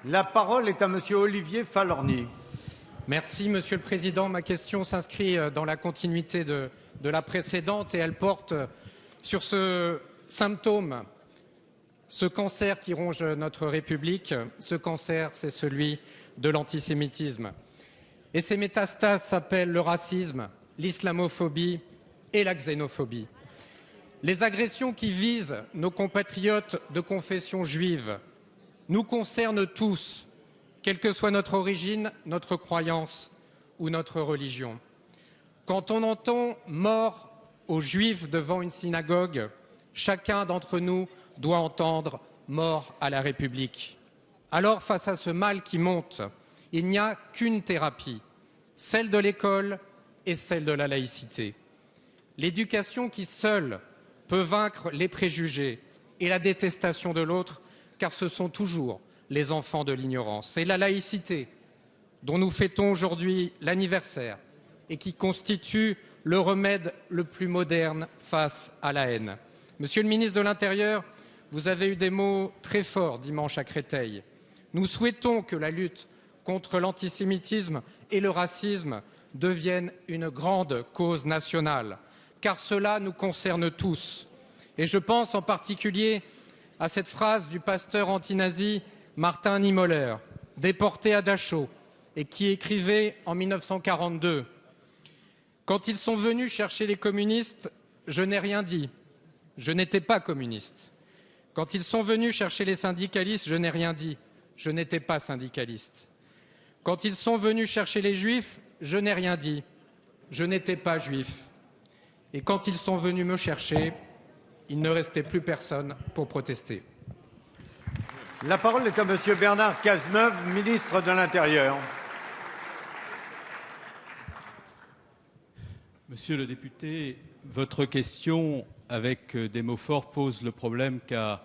La parole est à Monsieur Olivier Falorni. Merci, Monsieur le Président. Ma question s'inscrit dans la continuité de la précédente et elle porte sur ce symptôme, ce cancer qui ronge notre République. Ce cancer, c'est celui de l'antisémitisme. Et ces métastases s'appellent le racisme, l'islamophobie et la xénophobie. Les agressions qui visent nos compatriotes de confession juive nous concernent tous, quelle que soit notre origine, notre croyance ou notre religion. Quand on entend « mort aux Juifs » devant une synagogue, chacun d'entre nous doit entendre « mort à la République ». Alors, face à ce mal qui monte, il n'y a qu'une thérapie, celle de l'école et celle de la laïcité. L'éducation qui seule peut vaincre les préjugés et la détestation de l'autre, car ce sont toujours les enfants de l'ignorance. C'est la laïcité dont nous fêtons aujourd'hui l'anniversaire et qui constitue le remède le plus moderne face à la haine. Monsieur le ministre de l'Intérieur, vous avez eu des mots très forts dimanche à Créteil. Nous souhaitons que la lutte contre l'antisémitisme et le racisme devienne une grande cause nationale, car cela nous concerne tous. Et je pense en particulier à cette phrase du pasteur anti-nazi Martin Niemöller, déporté à Dachau, et qui écrivait en 1942 « Quand ils sont venus chercher les communistes, je n'ai rien dit, je n'étais pas communiste. Quand ils sont venus chercher les syndicalistes, je n'ai rien dit, je n'étais pas syndicaliste. Quand ils sont venus chercher les juifs, je n'ai rien dit, je n'étais pas juif. Et quand ils sont venus me chercher, il ne restait plus personne pour protester. » La parole est à Monsieur Bernard Cazeneuve, ministre de l'Intérieur. Monsieur le député, votre question, avec des mots forts, pose le problème qu'a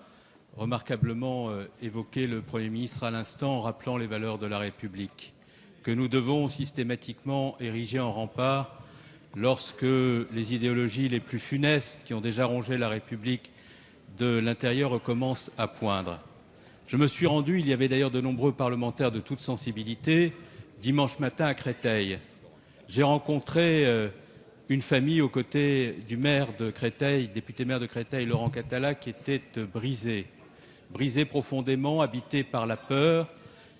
remarquablement évoqué le Premier ministre à l'instant en rappelant les valeurs de la République, que nous devons systématiquement ériger en rempart lorsque les idéologies les plus funestes qui ont déjà rongé la République de l'intérieur recommencent à poindre. Je me suis rendu, il y avait d'ailleurs de nombreux parlementaires de toute sensibilité, dimanche matin à Créteil. J'ai rencontré une famille aux côtés du maire de Créteil, député maire de Créteil, Laurent Catala, qui était brisé profondément, habité par la peur,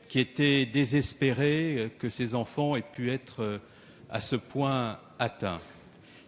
qui était désespéré que ses enfants aient pu être à ce point atteints.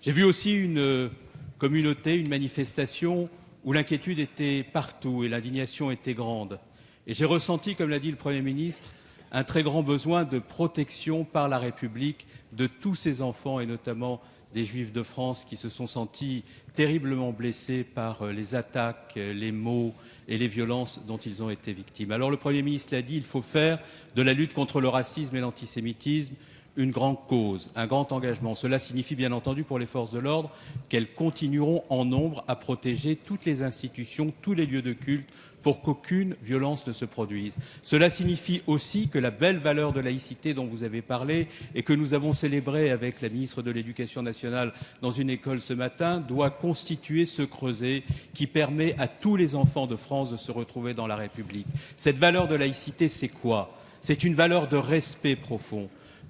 J'ai vu aussi une communauté, une manifestation où l'inquiétude était partout et l'indignation était grande. Et j'ai ressenti, comme l'a dit le Premier ministre, un très grand besoin de protection par la République de tous ces enfants et notamment des Juifs de France qui se sont sentis terriblement blessés par les attaques, les maux et les violences dont ils ont été victimes. Alors le Premier ministre l'a dit, il faut faire de la lutte contre le racisme et l'antisémitisme une grande cause, un grand engagement. Cela signifie bien entendu pour les forces de l'ordre qu'elles continueront en nombre à protéger toutes les institutions, tous les lieux de culte pour qu'aucune violence ne se produise. Cela signifie aussi que la belle valeur de laïcité dont vous avez parlé et que nous avons célébrée avec la ministre de l'Éducation nationale dans une école ce matin doit constituer ce creuset qui permet à tous les enfants de France de se retrouver dans la République. Cette valeur de laïcité, c'est quoi? C'est une valeur de respect profond,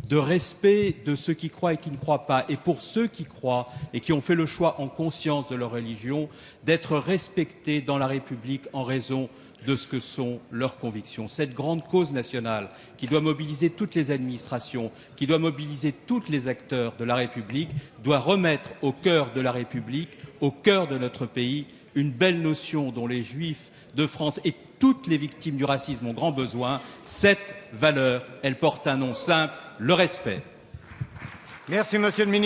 de respect de ceux qui croient et qui ne croient pas, et pour ceux qui croient et qui ont fait le choix en conscience de leur religion, d'être respectés dans la République en raison de ce que sont leurs convictions. Cette grande cause nationale qui doit mobiliser toutes les administrations, qui doit mobiliser tous les acteurs de la République, doit remettre au cœur de la République, au cœur de notre pays, une belle notion dont les Juifs de France et toutes les victimes du racisme ont grand besoin. Cette valeur, elle porte un nom simple, le respect. Merci, Monsieur le ministre.